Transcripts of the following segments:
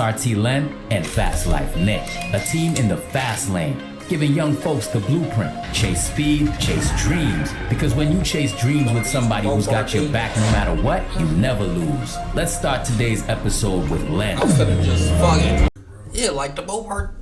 SRT Len and FastLifeNick's, a team in the fast lane, giving young folks the blueprint. Chase speed, chase dreams. Because when you chase dreams with somebody who's got your back no matter what, you never lose. Let's start today's episode with Len. I'm finna just fuck it. Yeah, like the Mopar,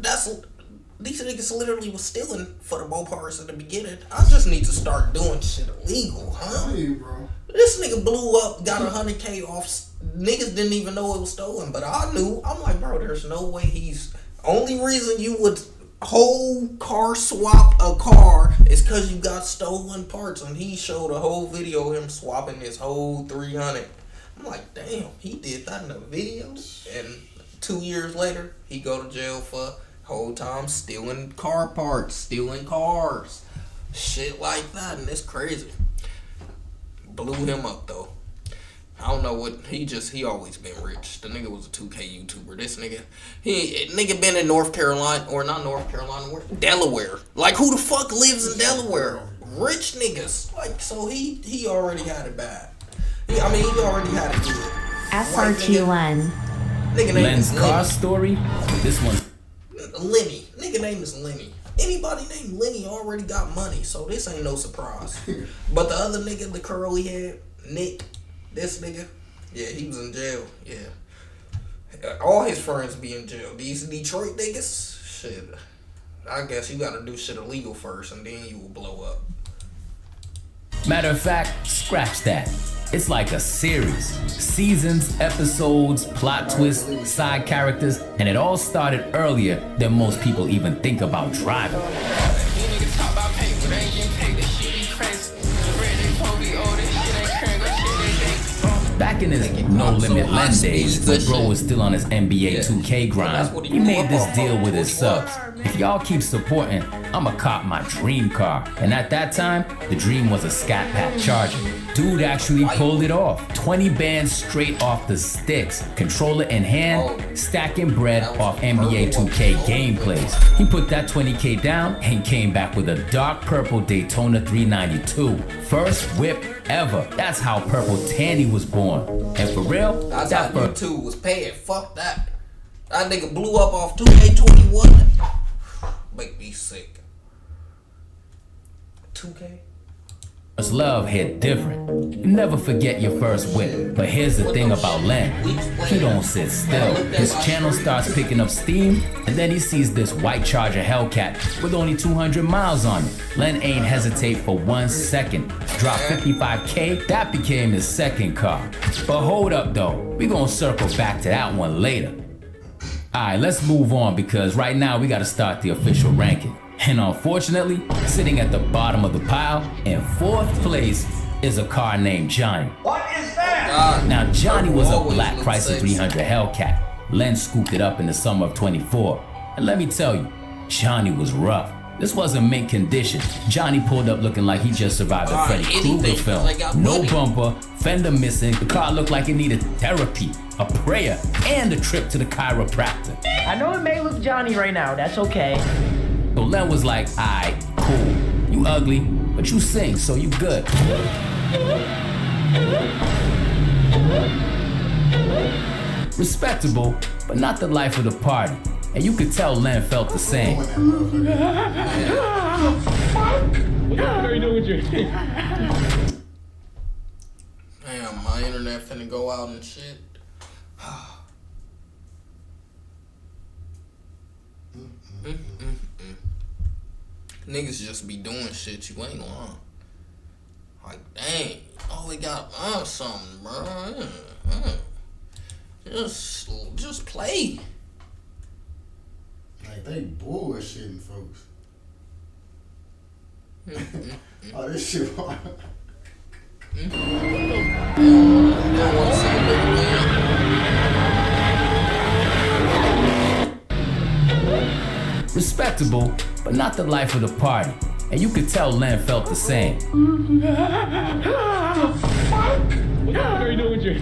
these niggas literally was stealing for the Mopars in the beginning. I just need to start doing shit illegal, huh? Hey, bro. This nigga blew up, got 100K off. Niggas didn't even know it was stolen, but I knew. I'm like, bro, there's no way he's... Only reason you would whole car swap a car is because you got stolen parts, and he showed a whole video of him swapping his whole 300. I'm like, damn, he did that in a video? And 2 years later, he go to jail for whole time stealing car parts, stealing cars, shit like that, and it's crazy. Blew him up though. I don't know what he always been rich. The nigga was a 2K YouTuber. This nigga been in North Carolina, or not North Carolina, Delaware. Like, who the fuck lives in Delaware? Rich niggas. Like, so he already had it bad. He already had it good. SRT Len. Nigga name Len's is car Lenny. story. This one's Lenny. Nigga name is Lenny. Anybody named Lenny already got money, so this ain't no surprise. But the other nigga, the curly head, Nick, this nigga, yeah, he was in jail. Yeah. All his friends be in jail. These Detroit niggas, shit. I guess you gotta do shit illegal first, and then you will blow up. matter of fact, scratch that. It's like a series. Seasons, episodes, plot twists, side characters, and it all started earlier than most people even think about driving. Back in his No Limit Len days, when bro was still on his NBA 2K grind, he made this deal with his subs. If y'all keep supporting, I'ma cop my dream car. And at that time, the dream was a Scat Pack Charger. Dude actually pulled it off. 20 bands straight off the sticks. Controller in hand, stacking bread off NBA 2K gameplays. He put that 20K down and came back with a dark purple Daytona 392. First whip ever. That's how Purple Tandy was born. And for real, that's how YouTube was paying. Fuck that. That nigga blew up off 2K21. Make me sick. 2K? His love hit different. You never forget your first whip. But here's the thing about Len. He don't sit still. His channel starts picking up steam, and then he sees this white Charger Hellcat with only 200 miles on it. Len ain't hesitate for 1 second. Drop 55K, that became his second car. But hold up though, we gonna circle back to that one later. Alright, let's move on because right now we gotta start the official ranking. And unfortunately, sitting at the bottom of the pile, in 4th place, is a car named Johnny. What is that? Now Johnny was a black Chrysler 300 Hellcat. Len scooped it up in the summer of 24. And let me tell you, Johnny was rough. This wasn't mint condition. Johnny pulled up looking like he just survived a Freddy Krueger film. No bumper, fender missing, the car looked like it needed therapy, a prayer, and a trip to the chiropractor. I know it may look Johnny right now, that's okay. So Len was like, alright, cool. You ugly, but you sing, so you good. Respectable, but not the life of the party. And you could tell Len felt the same. What are you doing with your Damn, my internet finna go out and shit. Niggas just be doing shit, you ain't lying. Like, dang, oh, we got something, bro. Just play. Like, they bullshitting, folks. Oh, this shit. Respectable, but not the life of the party. And you could tell Len felt the same. What are you doing with your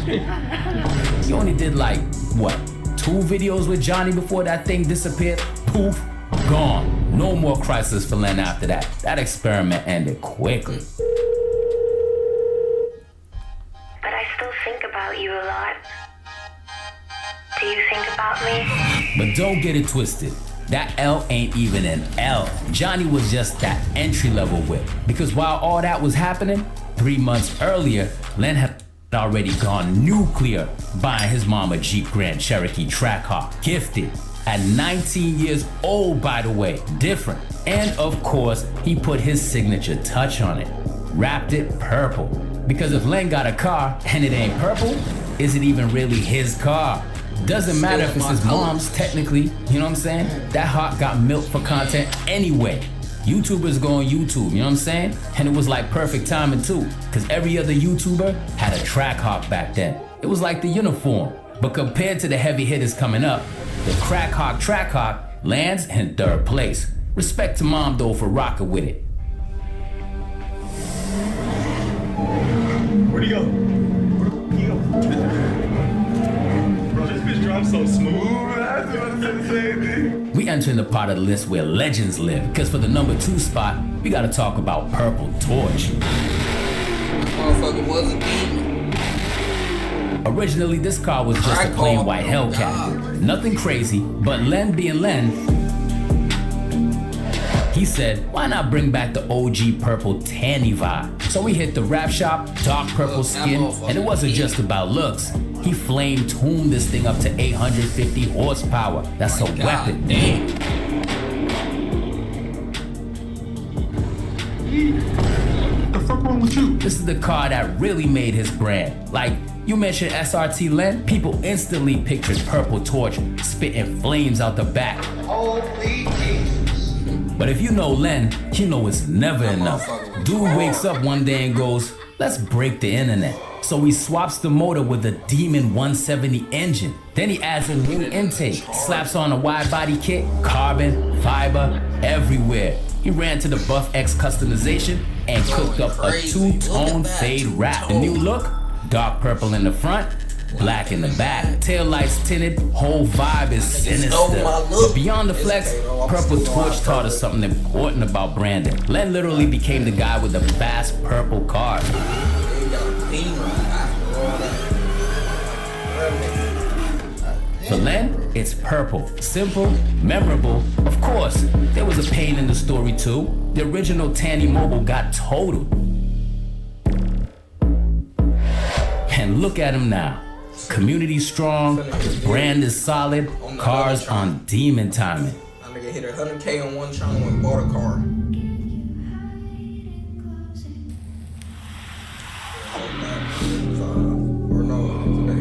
He only did like, what, 2 videos with Johnny before that thing disappeared? Poof, gone. No more Chryslers for Len after that. That experiment ended quickly. But I still think about you a lot. Do you think about But don't get it twisted. That L ain't even an L. Johnny was just that entry-level whip. Because while all that was happening, 3 months earlier, Len had already gone nuclear, buying his mom a Jeep Grand Cherokee Trackhawk, gifted. At 19 years old, by the way, different. And of course, he put his signature touch on it, wrapped it purple. Because if Len got a car and it ain't purple, is it even really his car? Doesn't matter if it's his mom's, technically, you know what I'm saying? That hawk got milk for content anyway. YouTubers go on YouTube, you know what I'm saying? And it was like perfect timing too, because every other YouTuber had a Trackhawk back then. It was like the uniform. But compared to the heavy hitters coming up, the Crackhawk Trackhawk lands in third place. Respect to Mom though for rocking with it. Where'd he go? Where'd he go? Bro, this bitch drives so smooth. I was about to say the same thing. We entering the part of the list where legends live, because for the number 2 spot, we gotta talk about Purple Torch. Motherfucker was a demon. Originally, this car was just a plain white Hellcat. Nothing crazy, but Len being Len, he said, why not bring back the OG purple tanny vibe? So we hit the wrap shop, dark purple skin, and it wasn't just about looks. He flame tuned this thing up to 850 horsepower. That's a weapon. Damn. What the fuck wrong with you? This is the car that really made his brand. Like, you mentioned SRT Len, people instantly pictured Purple Torch spitting flames out the back. Holy Jesus. But if you know Len, you know it's never enough. Dude wakes up one day and goes, let's break the internet. So he swaps the motor with the Demon 170 engine. Then he adds a new intake, slaps on a wide body kit, carbon, fiber, everywhere. He ran to the Buff X customization and cooked up a 2-tone fade wrap. The new look? Dark purple in the front, black in the back. Tail lights tinted, whole vibe is sinister. But beyond the flex, Purple Torch taught us something important about branding. Len literally became the guy with the fast purple cars. For Len, it's purple, simple, memorable. Of course, there was a pain in the story too. The original Tanny Mobile got totaled. And look at him now. Community strong, brand is solid, cars on demon timing. That nigga hit 100K on one channel and bought a car.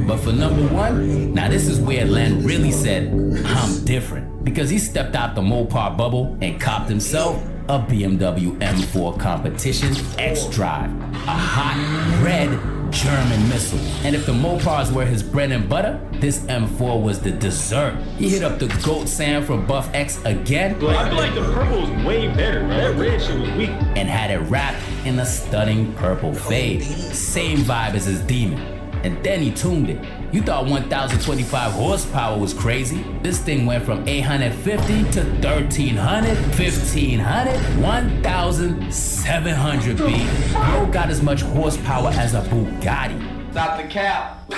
But for number 1, now this is where Len really said, I'm different. Because he stepped out the Mopar bubble and copped himself a BMW M4 Competition X-Drive, a hot red German missile. And if the Mopars were his bread and butter, this M4 was the dessert. He hit up the GOAT Sam from Buff X again. But I feel like the purple was way better, bro. That red shit was weak. And had it wrapped in a stunning purple fade. Same vibe as his Demon. And then he tuned it. You thought 1,025 horsepower was crazy. This thing went from 850 to 1,300, 1,500, 1,700 B. Bro got as much horsepower as a Bugatti. Stop the cap.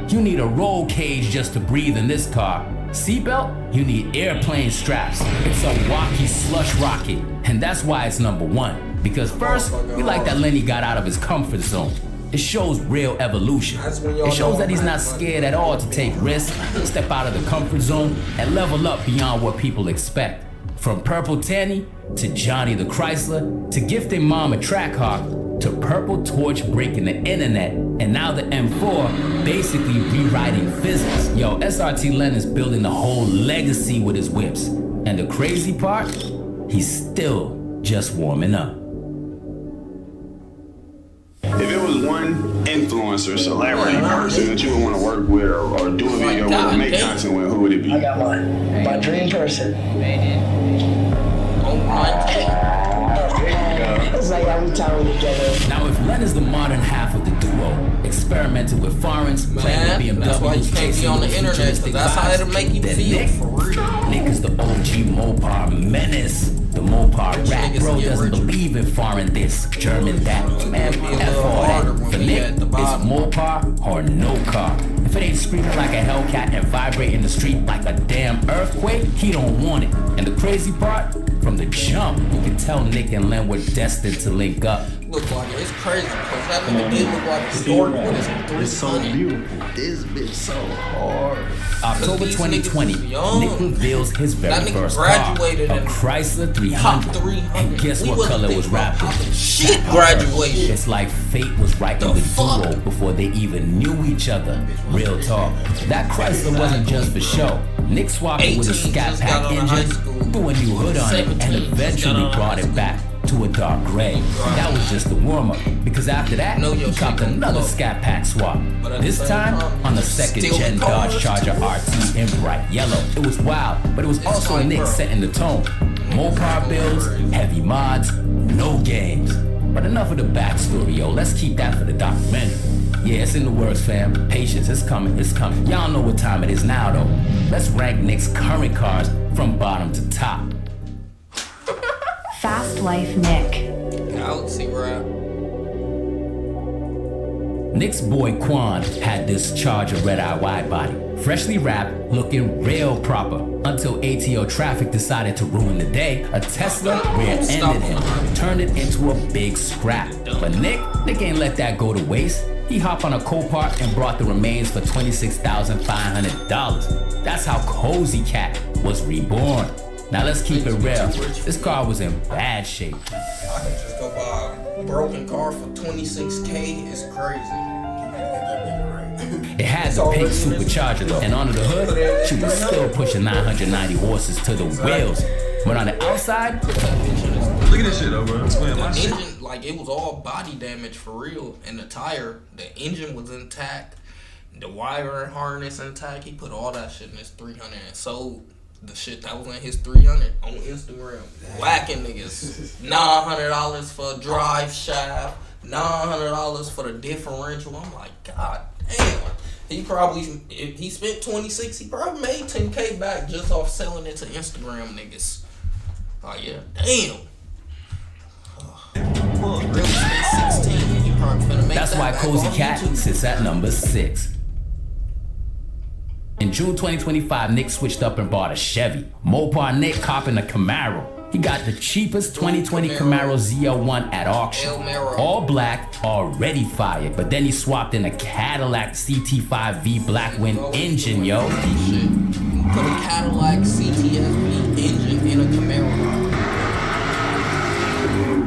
You need a roll cage just to breathe in this car. Seatbelt? You need airplane straps. It's a walkie slush rocket. And that's why it's number 1. Because first, we like that Lenny got out of his comfort zone. It shows real evolution. It shows that he's not scared at all to take risks, step out of the comfort zone, and level up beyond what people expect. From Purple Tanny, to Johnny the Chrysler, to gifting Mom a Trackhawk, to Purple Torch breaking the internet, and now the M4 basically rewriting physics. Yo, SRT Len is building a whole legacy with his whips. And the crazy part? He's still just warming up. If it was one influencer, celebrity person that you would want to work with or do a video with or make content with, who would it be? I got mine. My dream person. Oh my God. It's like every time we together. Now, if Len is the modern half of the duo, experimenting with foreigns, playing with BMWs, that's why you can't be on the internet, because that's how it'll make you feel, for real. Nick is the OG Mopar menace. The Mopar rap bro doesn't believe in foreign this, German that. Man, F all that. For Nick, it's Mopar or no car. And If it ain't screaming like a Hellcat and vibrating the street like a damn earthquake, he don't want it. And the crazy part, from the jump, you can tell Nick and Len were destined to link up. Look like it's crazy because that nigga did look like a stork with his 300. It's so beautiful. This bitch so hard. October 2020, Nick reveals his very first car, a Chrysler 300. And guess what color was wrapped in? Shit graduation. It's like fate was writing the duo before they even knew each other. Real talk. That Chrysler wasn't just for show. Nick swapped it with a Scat Pack engine, threw a new hood on it, and eventually brought it back to a dark gray. That was just the warm-up, because after that, he copped another Scat Pack swap. This time, on the second-gen Dodge Charger RT in bright yellow. It was wild, but it was also Nick setting the tone. Mopar builds, heavy mods, no games. But enough of the backstory, yo. Let's keep that for the documentary. Yeah, it's in the works, fam. Patience, it's coming, it's coming. Y'all know what time it is now, though. Let's rank Nick's current cars from bottom to top. Fast Life Nick. Galaxy Rap. Nick's boy Quan had this Charger red-eye wide body, freshly wrapped, looking real proper, until ATO traffic decided to ruin the day. A Tesla rear-ended him, turned it into a big scrap. But Nick ain't let that go to waste. He hopped on a Copart and brought the remains for $26,500. That's how Cozy Cat was reborn. Now let's keep it real. This car was in bad shape. I can just go buy a broken car for $26K. It's crazy. It had the pink supercharger though, and under the hood, she was still pushing 990 horses to the wheels. But on the outside, look at this shit though, bro. Explain my shit. Engine, like it was all body damage for real, and the tire, the engine was intact, the wire harness intact. He put all that shit in his 300 and sold the shit that was in his 300 on Instagram. Whacking niggas. $900 for a drive shaft, $900 for the differential. I'm like, God damn. He probably, if he spent 26, he probably made 10K back just off selling it to Instagram niggas. Oh yeah, damn. Really spent 16. You probably finna make that's why Cozy Cat sits at number 6. In June 2025, Nick switched up and bought a Chevy. Mopar Nick copping a Camaro. He got the cheapest 2020 Camaro ZL1 at auction. All black, already fired. But then he swapped in a Cadillac CT5V Blackwing engine, yo. Put a Cadillac CT5V engine in a Camaro.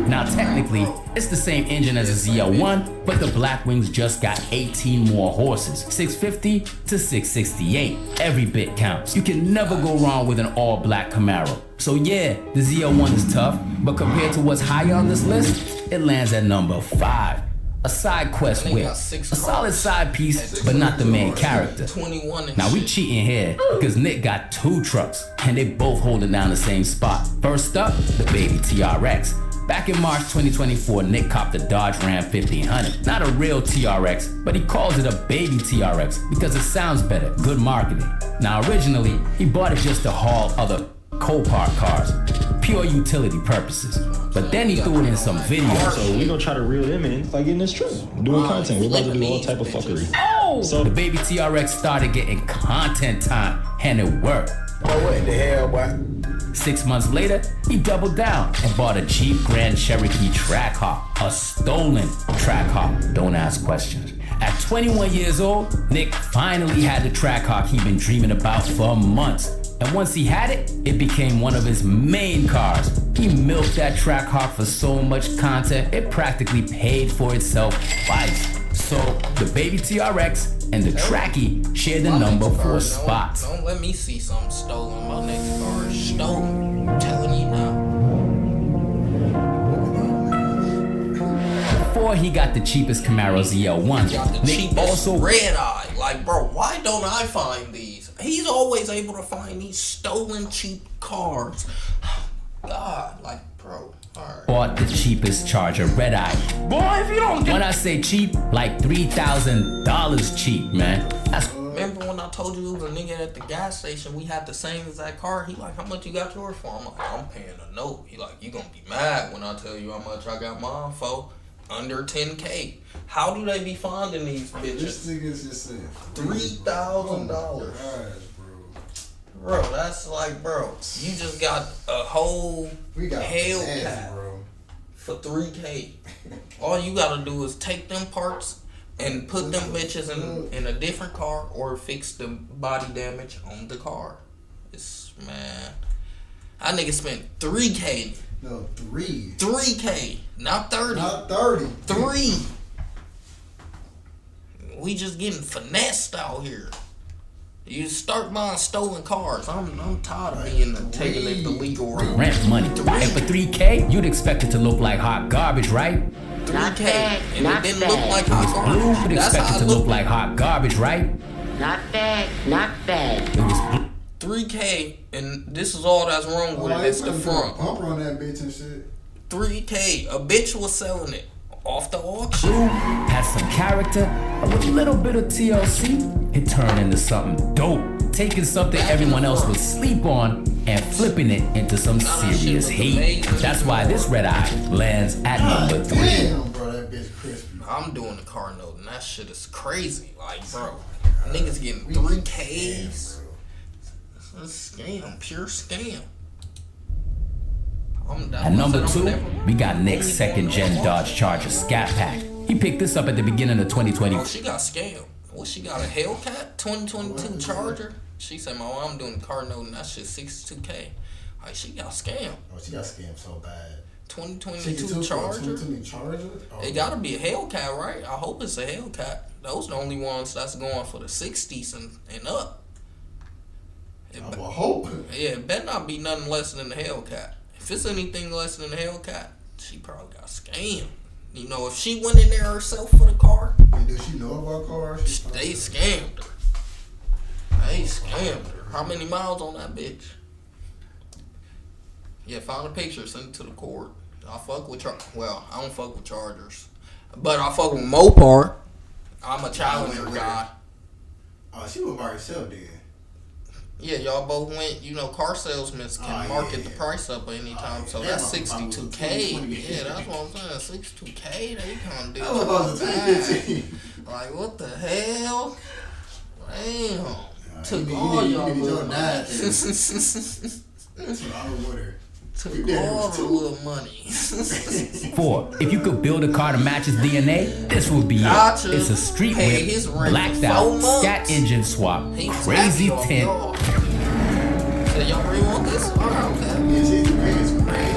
Now technically, it's the same engine as a ZL1, but the Blackwings just got 18 more horses, 650 to 668. Every bit counts. You can never go wrong with an all-black Camaro. So yeah, the ZL1 is tough, but compared to what's higher on this list, it lands at number 5. A side quest whip, a solid side piece, but not the main character. Now we cheating here, because Nick got 2 trucks, and they both holding down the same spot. First up, the baby TRX. Back in March 2024, Nick copped a Dodge Ram 1500. Not a real TRX, but he calls it a baby TRX because it sounds better, good marketing. Now originally, he bought it just to haul other Copart cars, pure utility purposes. But then he threw it in some videos. So we gonna try to reel them in by getting this trip, doing content. We're about to do all type of fuckery. Oh! So the baby TRX started getting content time, and it worked. Oh, what the hell, boy? 6 months later, he doubled down and bought a Jeep Grand Cherokee Trackhawk, a stolen Trackhawk. Don't ask questions. At 21 years old, Nick finally had the Trackhawk he'd been dreaming about for months. And once he had it, it became one of his main cars. He milked that Trackhawk for so much content, it practically paid for itself twice. So the baby TRX and the Tracky shared the number 4 spots. Don't let me see something stolen. My next car is stolen. I'm telling you now. Before he got the cheapest Camaro ZL1, Nick also red eye. Like, bro, why don't I find these? He's always able to find these stolen cheap cars. God, like, bro. Right. Bought the cheapest Charger red eye. Boy, if you don't get... When I say cheap, like $3,000 cheap, man. That's... Remember when I told you it was a nigga at the gas station, we had the same exact car? He like, how much you got yours for? I'm like, I'm paying a note. He like, you gonna be mad when I tell you how much I got mine for? under 10K. How do they be finding these bitches? This nigga's just said $3,000. Bro, that's like, bro, you just got a whole Hellcat for 3K. All you gotta do is take them parts and put them bitches in a different car or fix the body damage on the car. It's, man, that nigga spent 3K. No, 3. 3K, not 30. Not 30. 3. We just getting finessed out here. You start buying stolen cars. I'm tired of being taking it the legal route. Rent money. And for 3K, you'd expect it to look like hot garbage, right? 3K. And it didn't look like hot Blue garbage. would expect it to look like hot garbage, right? Not bad, not bad. It was 3K, and this is all that's wrong with it. It's the front. Bumper on that bitch and shit. 3K. A bitch was selling it off the auction. blue, had some character, and with a little bit of TLC, it turned into something dope. Taking something everyone else would sleep on and flipping it into some serious heat. That's why this red eye lands at number 3. Damn, bro, that bitch crispy. I'm doing the car note, and that shit is crazy. Like, bro, niggas getting 3Ks. It's a scam, pure scam. At number 2, we got Nick's second-gen Dodge Charger Scat Pack. He picked this up at the beginning of 2020. Oh, she got scammed. What, she got a Hellcat 2022 Charger? She said, "My I'm doing the car note, and that shit 62K." Like, she got scammed. Oh, she got scammed so bad. 2022 Charger? 2022 Charger? Oh, It gotta be a Hellcat, right? I hope it's a Hellcat. Those are the only ones that's going for the 60s and up. I will hope. Yeah, it better not be nothing less than the Hellcat. If it's anything less than the Hellcat, she probably got scammed. You know, if she went in there herself for the car, And does she know about cars? they scammed her. They scammed her. How many miles on that bitch? Yeah, find a picture, send it to the court. I fuck with well, I don't fuck with Chargers, but I fuck with Mopar. I'm a Challenger guy. Oh, she went by herself then. Yeah, y'all both went. You know, car salesmen can market the price up anytime. So that's 62K. Yeah, that's what I'm saying. 62K. They can't do it. Like, what the hell? Damn. Took all y'all little money. Took all the little money. 4, if you could build a car to match its DNA, this would be Gotcha. it. It's a street Hey, whip, his rent blacked for out, 4 months. scat engine swap, He was crazy happy off tint. y'all. So y'all really want this? Alright, okay.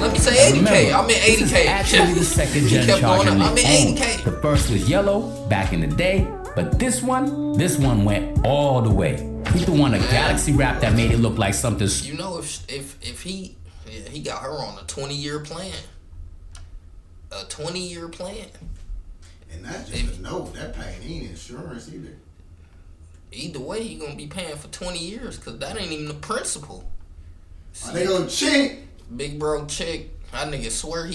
Let me say 80K. Remember, I'm in this is 80K. actually the second gen kept going Charger up. Nick I'm in owned. 80K. The first was yellow back in the day, but this one went all the way. He threw on a Galaxy wrap that made it look like something. You know, if he got her on a 20-year plan. A 20-year plan. And that's just a note. That paying ain't insurance either. Either way, you gonna be paying for 20 years because that ain't even the principal. They gonna chick. Big bro chick. That nigga swear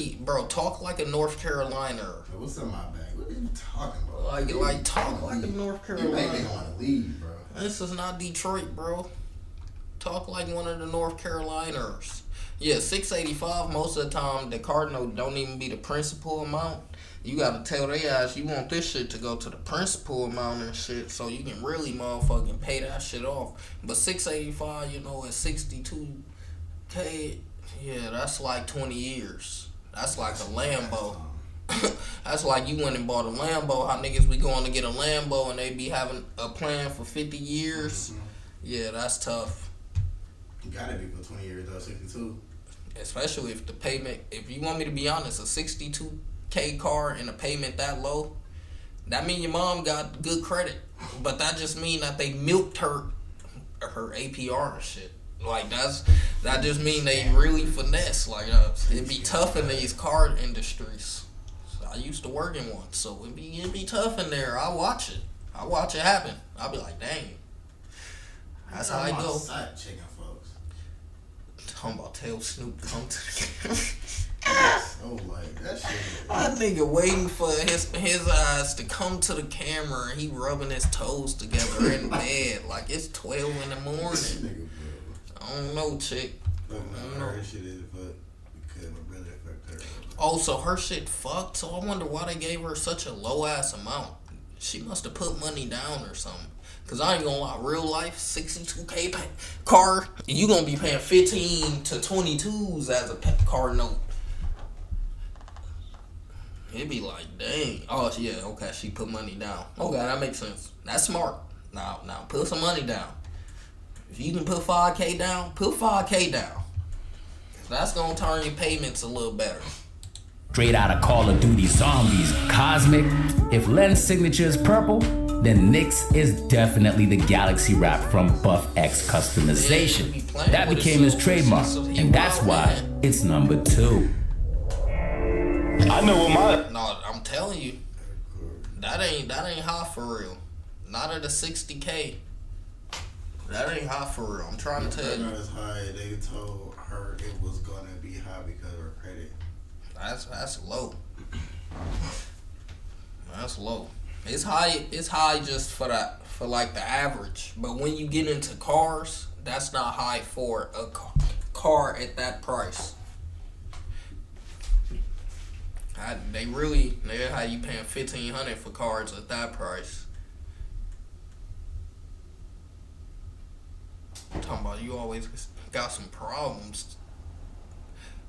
talk like a North Carolina. Hey, what's in my bag? What are you talking about? Like talk like a North Carolina. You make me want to leave, bro. This is not Detroit, bro. Talk like one of the North Caroliners. Yeah, 685 most of the time the car note don't even be the principal amount. You gotta tell their ass you want this shit to go to the principal amount and shit so you can really motherfucking pay that shit off. But 685, you know, at 62K, yeah, that's like 20 years. That's like a Lambo. That's like you went and bought a Lambo. How niggas be going to get a Lambo and they be having a plan for 50 years. Yeah, that's tough. You gotta be for 20 years though, 62. Especially if the payment, if you want me to be honest, a 62K car and a payment that low, that mean your mom got good credit. But that just mean that they milked her APR and shit. Like that just mean they really finesse. Like it'd be tough in these car industries. So I used to work in one, so it'd be tough in there. I watch it happen. I'll be like, dang. That's how I go. Chicken folks. Talking about tell Snoop come to the camera. Oh, like that shit. That nigga waiting for his eyes to come to the camera and he rubbing his toes together in bed like it's 12 in the morning. I don't know, chick. Look, no, her shit is, but couldn't really affect her. Oh, so her shit fucked. So I wonder why they gave her such a low ass amount. She must have put money down or something. Cause I ain't gonna lie, real life, 62K car, you gonna be paying 15 to 22s as a car note. It'd be like, dang. Oh yeah, okay, she put money down. Okay, that makes sense. That's smart. Now put some money down. If you can put 5K down, put 5K down. That's gonna turn your payments a little better. Straight out of Call of Duty Zombies, Cosmic. If Len's signature is purple, then Nick's is definitely the Galaxy wrap from Buff X customization. That became his trademark, and that's why it's number 2. I know what my... No, I'm telling you, that ain't hot for real. Not at a 60K. That ain't hot for real. I'm trying to tell you. Not as high. They told her it was gonna be high because of her credit. That's low. That's low. It's high just for like the average. But when you get into cars, that's not high for a car at that price. They had you paying $1,500 for cars at that price. I'm talking about you always got some problems.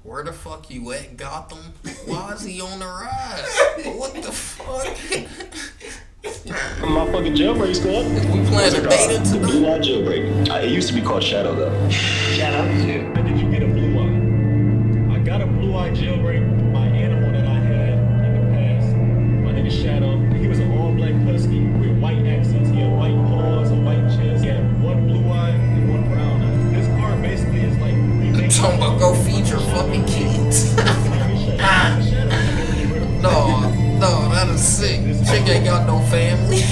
Where the fuck you at, Gotham? Why is he on the rise? What the fuck? My fucking jailbreak squad. We playing a beta The too. Blue Eye jailbreak. It used to be called Shadow though. Shadow? When did you get a Blue Eye? I got a Blue Eye jailbreak. My animal that I had in the past. My nigga Shadow. He was an all-black husky with white accents. He had white paws, a white chest. He had one blue eye and one brown eye. This car basically is like remake. Talking about go feed your fucking kids. No, that is sick. Chick ain't got no family.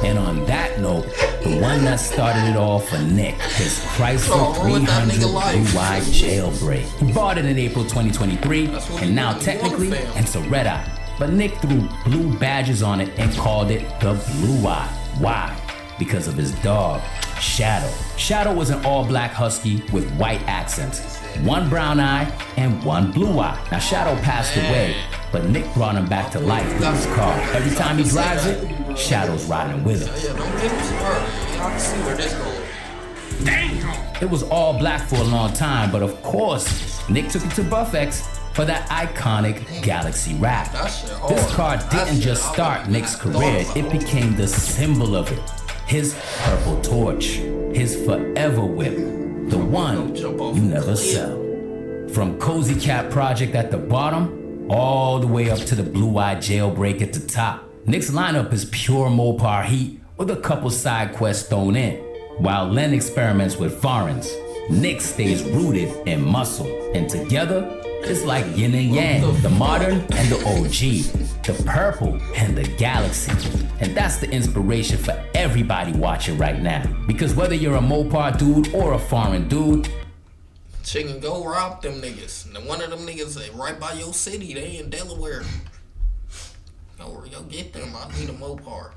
And on that note, the one that started it all for Nick, his Chrysler 300 Blue-Eye jailbreak. He bought it in April 2023, and now technically it's a red eye. But Nick threw blue badges on it and called it the Blue Eye. Why? Because of his dog, Shadow. Shadow was an all-black husky with white accents, one brown eye and one blue eye. Now Shadow passed away, but Nick brought him back to life with his car. Every time he drives it, Shadow's riding with him. Yeah, don't get me started. Y'all can see where this goes. Damn! It was all black for a long time, but of course, Nick took it to Buff X for that iconic Galaxy wrap. This car didn't just start Nick's career, it became the symbol of it. His purple torch, his forever whip, the one you never sell. From Cozy Cat Project at the bottom, all the way up to the Blue-Eye jailbreak at the top. Nick's lineup is pure Mopar heat with a couple side quests thrown in. While Len experiments with foreigns, Nick stays rooted in muscle. And together, it's like yin and yang, the modern and the OG, the purple and the Galaxy. And that's the inspiration for everybody watching right now. Because whether you're a Mopar dude or a foreign dude, Chicken, go rob them niggas. Now one of them niggas right by your city, they in Delaware. Go get them. I need a Mopar.